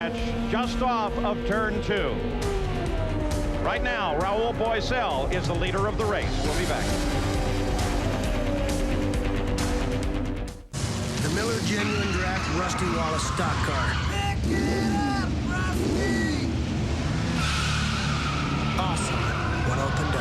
stretch just off of turn 2. Right now, Raul Boesel is the leader of the race. We'll be back. The Miller Genuine Draft Rusty Wallace stock car. Pick it up, Rusty! Awesome. What opened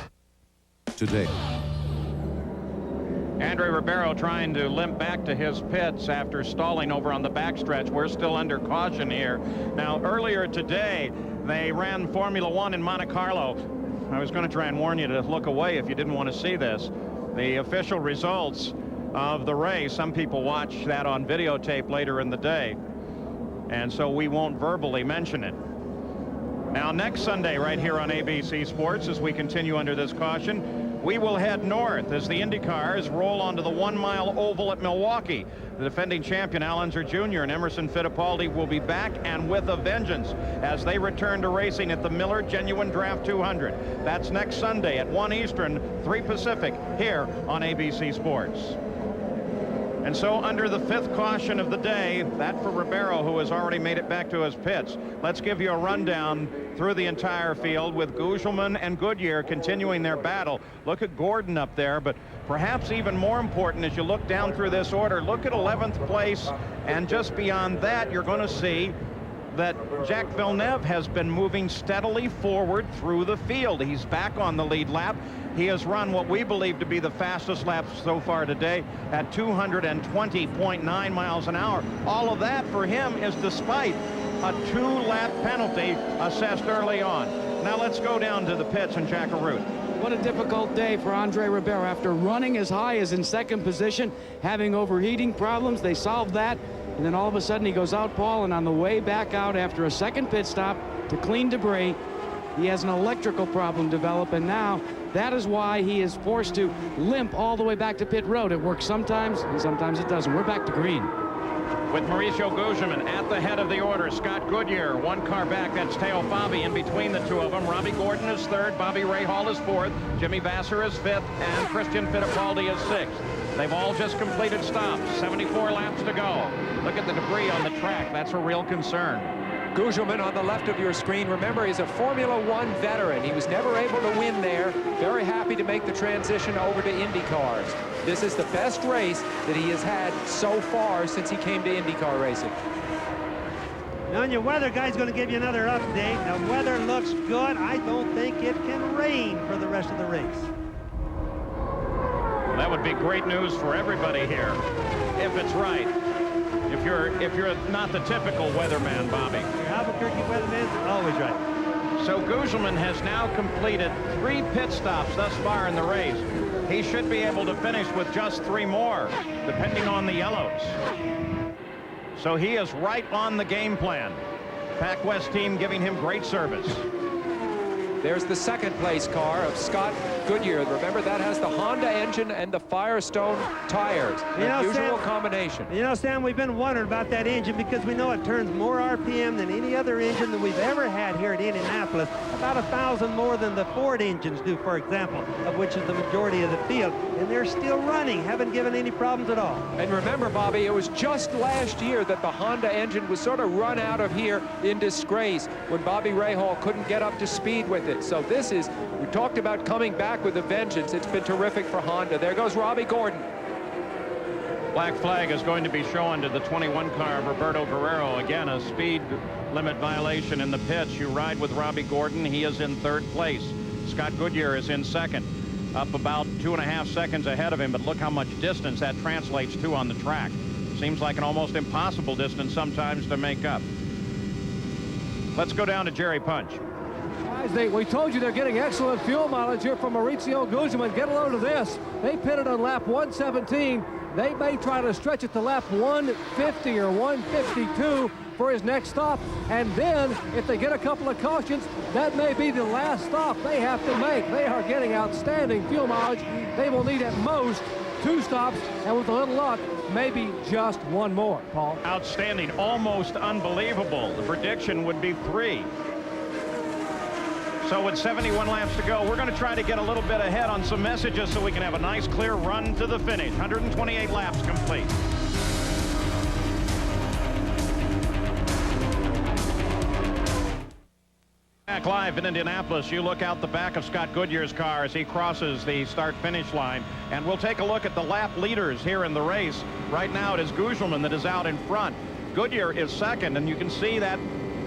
up? Today. Andre Ribeiro trying to limp back to his pits after stalling over on the backstretch. We're still under caution here. Now, earlier today, they ran Formula One in Monte Carlo. I was going to try and warn you to look away if you didn't want to see this. The official results of the race, some people watch that on videotape later in the day, and so we won't verbally mention it. Now, next Sunday, right here on ABC Sports, as we continue under this caution, we will head north as the Indy cars roll onto the 1 mile oval at Milwaukee. The defending champion, Al Unser Jr. and Emerson Fittipaldi will be back and with a vengeance as they return to racing at the Miller Genuine Draft 200. That's next Sunday at 1 Eastern, 3 Pacific, here on ABC Sports. And so under the 5th caution of the day, that for Ribeiro, who has already made it back to his pits. Let's give you a rundown through the entire field with Gugelmin and Goodyear continuing their battle. Look at Gordon up there, but perhaps even more important as you look down through this order, look at 11th place, and just beyond that, you're going to see that Jacques Villeneuve has been moving steadily forward through the field. He's back on the lead lap. He has run what we believe to be the fastest lap so far today at 220.9 miles an hour. All of that for him is despite a 2-lap penalty assessed early on. Now let's go down to the pits and Jack Arute. What a difficult day for Andre Ribeiro. After running as high as in 2nd position, having overheating problems, they solved that. And then all of a sudden he goes out, Paul, and on the way back out after a 2nd pit stop to clean debris, he has an electrical problem develop, and now that is why he is forced to limp all the way back to pit road. It works sometimes, and sometimes it doesn't. We're back to green. With Mauricio Gugelmin at the head of the order, Scott Goodyear, 1 car back, that's Teo Fabi. In between the two of them, Robbie Gordon is 3rd, Bobby Rahal is 4th, Jimmy Vasser is 5th, and Christian Fittipaldi is 6th. They've all just completed stops, 74 laps to go. Look at the debris on the track. That's a real concern. Gugelmin on the left of your screen. Remember, he's a Formula One veteran. He was never able to win there. Very happy to make the transition over to Indy cars. This is the best race that he has had so far since he came to IndyCar racing. Now, your weather guy's going to give you another update. The weather looks good. I don't think it can rain for the rest of the race. That would be great news for everybody here, if it's right. If you're not the typical weatherman, Bobby. Your Albuquerque weatherman's always right. So Gugelmin has now completed 3 pit stops thus far in the race. He should be able to finish with just 3 more, depending on the yellows. So he is right on the game plan. Pac West team giving him great service. There's the 2nd place car of Scott Goodyear. Remember, that has the Honda engine and the Firestone tires. Unusual combination. You know, Sam, we've been wondering about that engine because we know it turns more RPM than any other engine that we've ever had here at Indianapolis. About 1,000 more than the Ford engines do, for example, of which is the majority of the field. And they're still running, haven't given any problems at all. And remember, Bobby, it was just last year that the Honda engine was sort of run out of here in disgrace when Bobby Rahal couldn't get up to speed with it. So this is, we talked about coming back with a vengeance. It's been terrific for Honda. There goes Robbie Gordon. Black flag is going to be shown to the 21 car of Roberto Guerrero. Again, a speed limit violation in the pits. You ride with Robbie Gordon. He is in 3rd place. Scott Goodyear is in 2nd, up about 2.5 seconds ahead of him, but look how much distance that translates to on the track. Seems like an almost impossible distance sometimes to make up. Let's go down to Jerry Punch. Guys, we told you they're getting excellent fuel mileage here from Mauricio Gugelmin. Get a load of this. They pitted on lap 117. They may try to stretch it to lap 150 or 152 for his next stop. And then, if they get a couple of cautions, that may be the last stop they have to make. They are getting outstanding fuel mileage. They will need at most 2 stops, and with a little luck, maybe just 1 more, Paul. Outstanding, almost unbelievable. The prediction would be 3. So with 71 laps to go, we're going to try to get a little bit ahead on some messages so we can have a nice clear run to the finish. 128 laps complete. back live in Indianapolis. You look out the back of Scott Goodyear's car as he crosses the start-finish line. And we'll take a look at the lap leaders here in the race. Right now it is Gugelmin that is out in front. Goodyear is second, and you can see that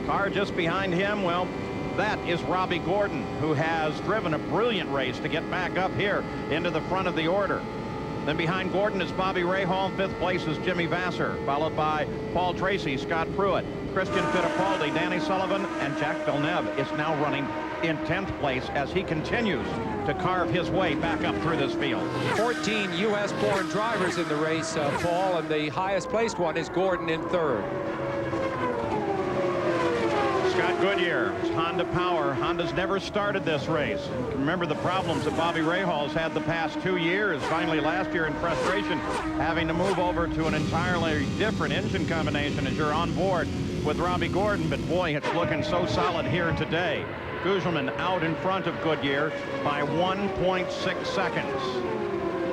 car just behind him. Well, that is Robbie Gordon, who has driven a brilliant race to get back up here into the front of the order. Then behind Gordon is Bobby Rahal. Fifth place is Jimmy Vasser, followed by Paul Tracy, Scott Pruitt, Christian Fittipaldi, Danny Sullivan, and Jack Villeneuve is now running in 10th place as he continues to carve his way back up through this field. 14 U.S.-born drivers in the race, Paul, and the highest placed one is Gordon in third. Scott Goodyear, Honda Power. Honda's never started this race. Remember the problems that Bobby Rahal's had the past 2 years. Finally last year in frustration, having to move over to an entirely different engine combination as you're on board with Robbie Gordon. But boy, it's looking so solid here today. Gugelmin out in front of Goodyear by 1.6 seconds.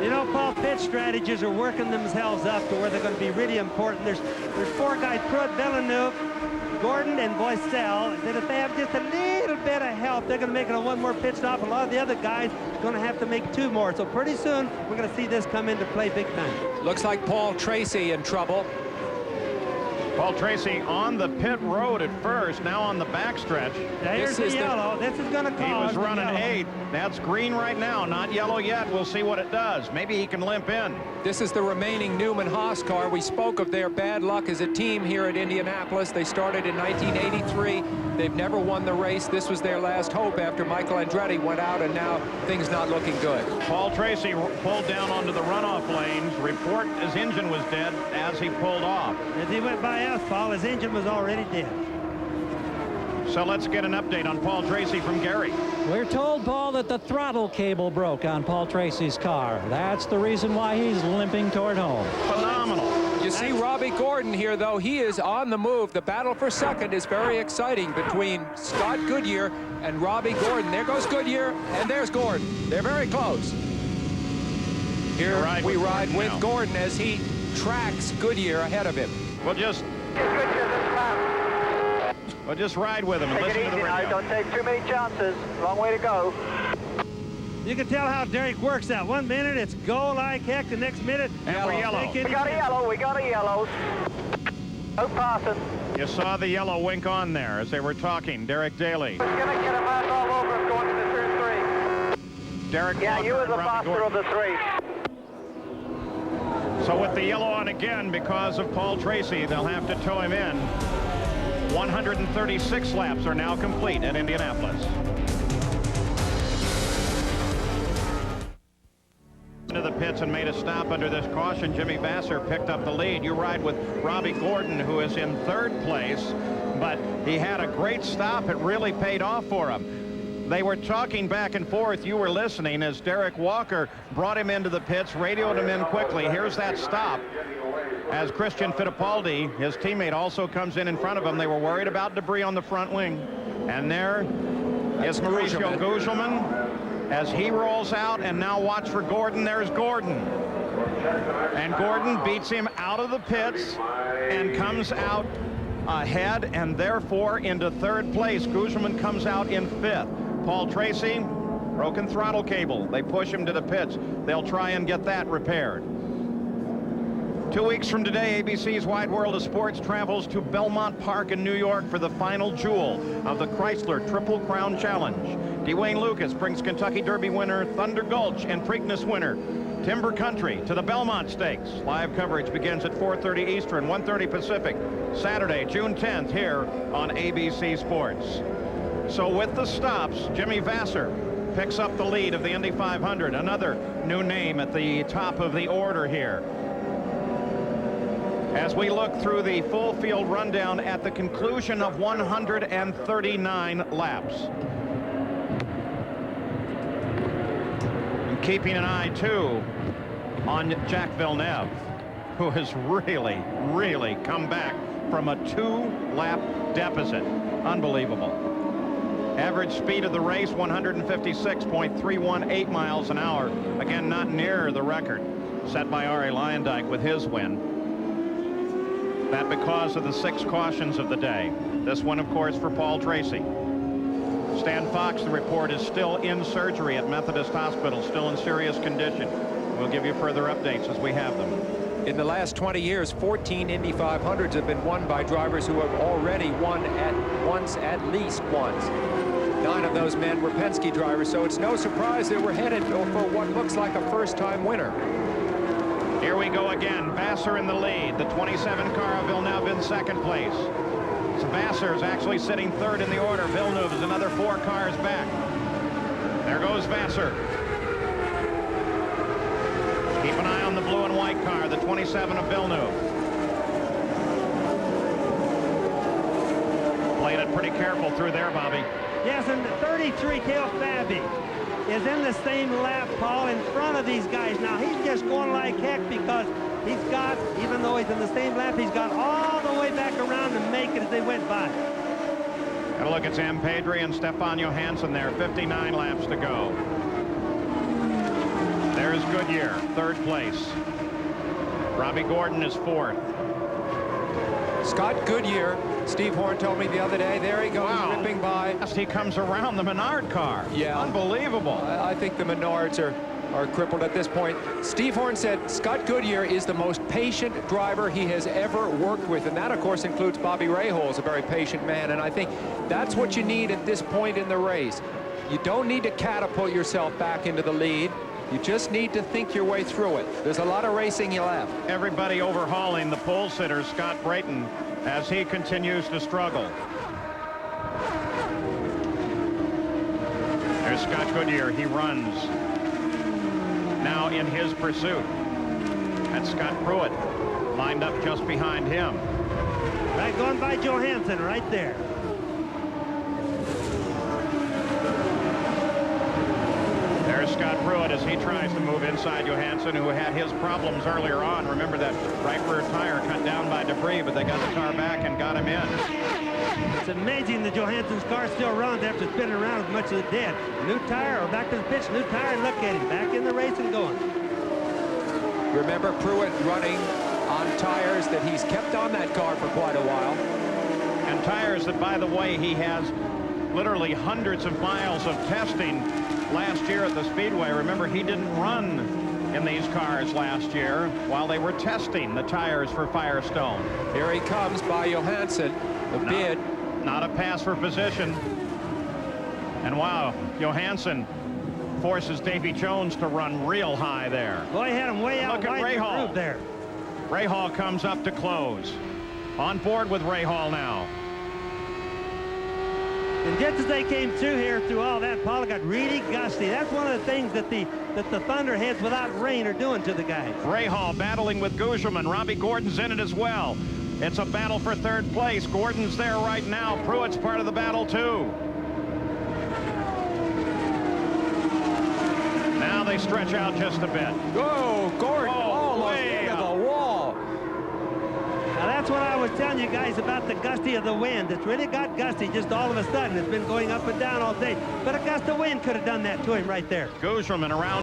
You know, Paul, pit strategies are working themselves up to where they're going to be really important. There's four guys, Pruitt, Villeneuve, Gordon, and Boissel, that if they have just a little bit of help, they're going to make it on one more pit stop. A lot of the other guys are going to have to make two more. So pretty soon, we're going to see this come into play big time. Looks like Paul Tracy in trouble. Paul Tracy on the pit road at first, now on the backstretch. There's the yellow. This is going to cause. He was running 8. That's green right now, not yellow yet. We'll see what it does. Maybe he can limp in. This is the remaining Newman-Haas car. We spoke of their bad luck as a team here at Indianapolis. They started in 1983. They've never won the race. This was their last hope after Michael Andretti went out, and now things not looking good. Paul Tracy pulled down onto the runoff lanes. Report his engine was dead as he pulled off. As he went by us, Paul, his engine was already dead. So let's get an update on Paul Tracy from Gary. We're told, Paul, that the throttle cable broke on Paul Tracy's car. That's the reason why he's limping toward home. Phenomenal. You see Robbie Gordon here, though. He is on the move. The battle for second is very exciting between Scott Goodyear and Robbie Gordon. There goes Goodyear, and there's Gordon. They're very close. Here we ride with Gordon as he tracks Goodyear ahead of him. We'll just ride with him and listen to the radio. Don't take too many chances. Long way to go. You can tell how Derek works that. 1 minute it's go like heck, the next minute yellow. We got a yellow. No passing. You saw the yellow wink on there as they were talking. Derek Daly. It's gonna get a man all over him going into turn 3. Derek. Yeah, Walker, you were the faster Gordon. of the 3. So with the yellow on again because of Paul Tracy, they'll have to tow him in. 136 laps are now complete at Indianapolis. Into the pits and made a stop under this caution. Jimmy Vasser picked up the lead. You ride with Robbie Gordon, who is in third place, but he had a great stop. It really paid off for him. They were talking back and forth. You were listening as Derek Walker brought him into the pits, radioed him in quickly. Here's that stop. As Christian Fittipaldi, his teammate, also comes in front of him. They were worried about debris on the front wing. And there is Mauricio Gugelmin as he rolls out, and now watch for Gordon. There's Gordon. And Gordon beats him out of the pits and comes out ahead and therefore into third place. Gugelmin comes out in fifth. Paul Tracy, broken throttle cable. They push him to the pits. They'll try and get that repaired. 2 weeks from today, ABC's Wide World of Sports travels to Belmont Park in New York for the final jewel of the Chrysler Triple Crown Challenge. Dwayne Lucas brings Kentucky Derby winner Thunder Gulch and Preakness winner Timber Country to the Belmont Stakes. Live coverage begins at 4:30 Eastern, 1:30 Pacific, Saturday, June 10th, here on ABC Sports. So with the stops, Jimmy Vasser picks up the lead of the Indy 500, another new name at the top of the order here. As we look through the full field rundown at the conclusion of 139 laps. And keeping an eye, too, on Jack Villeneuve, who has really come back from a 2-lap deficit. Unbelievable. Average speed of the race, 156.318 miles an hour. Again, not near the record set by Arie Luyendyk with his win. That because of the 6 cautions of the day. This one, of course, for Paul Tracy. Stan Fox, the report, is still in surgery at Methodist Hospital, still in serious condition. We'll give you further updates as we have them. In the last 20 years, 14 Indy 500s have been won by drivers who have already won at least once. 9 of those men were Penske drivers, so it's no surprise that we're headed for what looks like a first-time winner. Here we go again. Vassar in the lead. The 27 car of Villeneuve in second place. So Vassar is actually sitting third in the order. Villeneuve is another 4 cars back. There goes Vassar. Keep an eye on the blue and white car, the 27 of Villeneuve. Played it pretty careful through there, Bobby. Yes, and 33, Cale Fabi, is in the same lap, Paul, in front of these guys. Now, he's just going like heck because he's got, even though he's in the same lap, he's got all the way back around to make it as they went by. Got a look at Sam Pedri and Stefan Johansson there, 59 laps to go. There's Goodyear, third place. Robbie Gordon is fourth. Scott Goodyear, Steve Horn told me the other day, there he goes, ripping by. He comes around the Menard car. Yeah. Unbelievable. I think the Menards are crippled at this point. Steve Horn said Scott Goodyear is the most patient driver he has ever worked with, and that, of course, includes Bobby Rahal, is a very patient man, and I think that's what you need at this point in the race. You don't need to catapult yourself back into the lead. You just need to think your way through it. There's a lot of racing you left. Everybody overhauling the pole sitter, Scott Brayton, as he continues to struggle. There's Scott Goodyear. He runs now in his pursuit. That's Scott Pruitt, lined up just behind him. Right, going by Johansson right there. There's Scott Pruitt as he tries to move inside Johansson, who had his problems earlier on. Remember that right rear tire cut down by debris, but they got the car back and got him in. It's amazing that Johansson's car still runs after spinning around as much as it did. New tire, or back to the pitch, new tire, and look at him, back in the race and going. Remember Pruitt running on tires that he's kept on that car for quite a while. And tires that, by the way, he has literally hundreds of miles of testing last year at the Speedway. Remember, he didn't run in these cars last year while they were testing the tires for Firestone. Here he comes by Johansson, the bid. Not a pass for position. And wow, Johansson forces Davy Jones to run real high there. Boy, he had him way out. Look at Rahal there. Rahal comes up to close. On board with Rahal now. And just as they came through here, through all that, Paul, got really gusty. That's one of the things that the Thunderheads without rain are doing to the guys. Rahal battling with Gugelmin. Robbie Gordon's in it as well. It's a battle for third place. Gordon's there right now. Pruitt's part of the battle too. Now they stretch out just a bit. Oh, Gordon almost into the wall. Now that's what I was telling you guys about the gusty of the wind. It's really got gusty just all of a sudden. It's been going up and down all day. But a gust of wind could have done that to him right there. Gugelmin around.